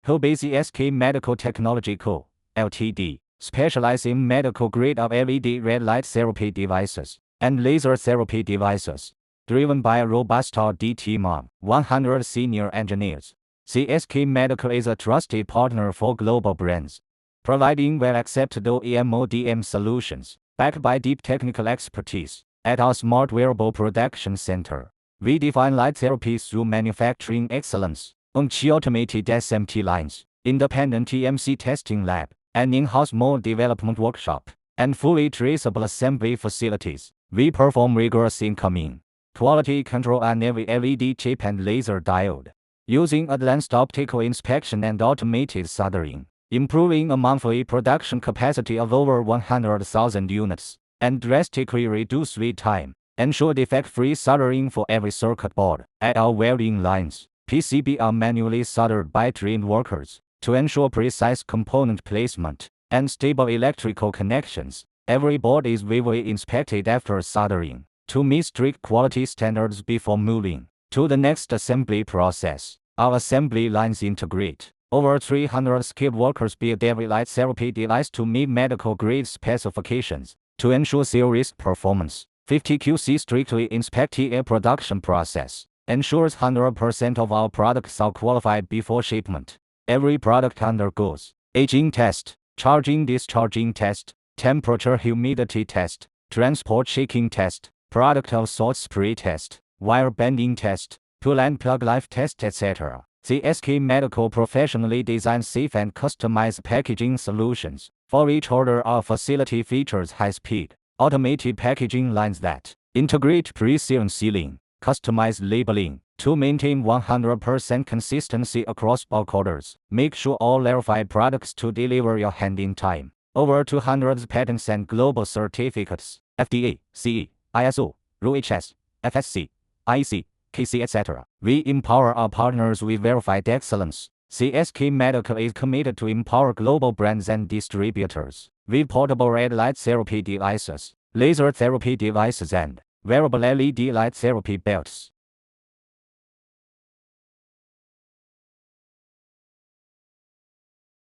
Hubei ZSK Medical Technology Co., Ltd., specializes in medical grade of LED red light therapy devices and laser therapy devices. Driven by a robust R&D team of 100 senior engineers, ZSK Medical is a trusted partner for global brands, providing well-accepted OEM/ODM solutions, backed by deep technical expertise. At our smart wearable production center, we define light therapy through manufacturing excellence, on-chip automated SMT lines, independent EMC testing lab, an in-house mold development workshop, and fully traceable assembly facilities. We perform rigorous incoming quality control on every LED chip and laser diode, using advanced optical inspection and automated soldering, improving a monthly production capacity of over 100,000 units, and drastically reduce lead time, ensure defect-free soldering for every circuit board. At our welding lines, PCB are manually soldered by trained workers to ensure precise component placement and stable electrical connections. Every board is vividly inspected after soldering to meet strict quality standards before moving to the next assembly process. Our assembly lines integrate over 300 skilled workers build every light therapy device to meet medical-grade specifications to ensure zero-risk performance. 50 QC strictly inspected air production process ensures 100% of our products are qualified before shipment. Every product undergoes aging test, charging discharging test, temperature humidity test, transport shaking test, product of salt spray test, wire bending test, pull and plug life test, etc. ZSK Medical professionally designs safe and customized packaging solutions. For each order, our facility features high-speed, automated packaging lines that integrate precision sealing, customized labeling, to maintain 100% consistency across bulk orders. Make sure all verified products to deliver your hand in time. Over 200 patents and global certificates, FDA, CE, ISO, RoHs, FSC, IEC, KC, etc. We empower our partners with verified excellence. ZSK Medical is committed to empower global brands and distributors with portable red light therapy devices, laser therapy devices, and wearable LED light therapy belts.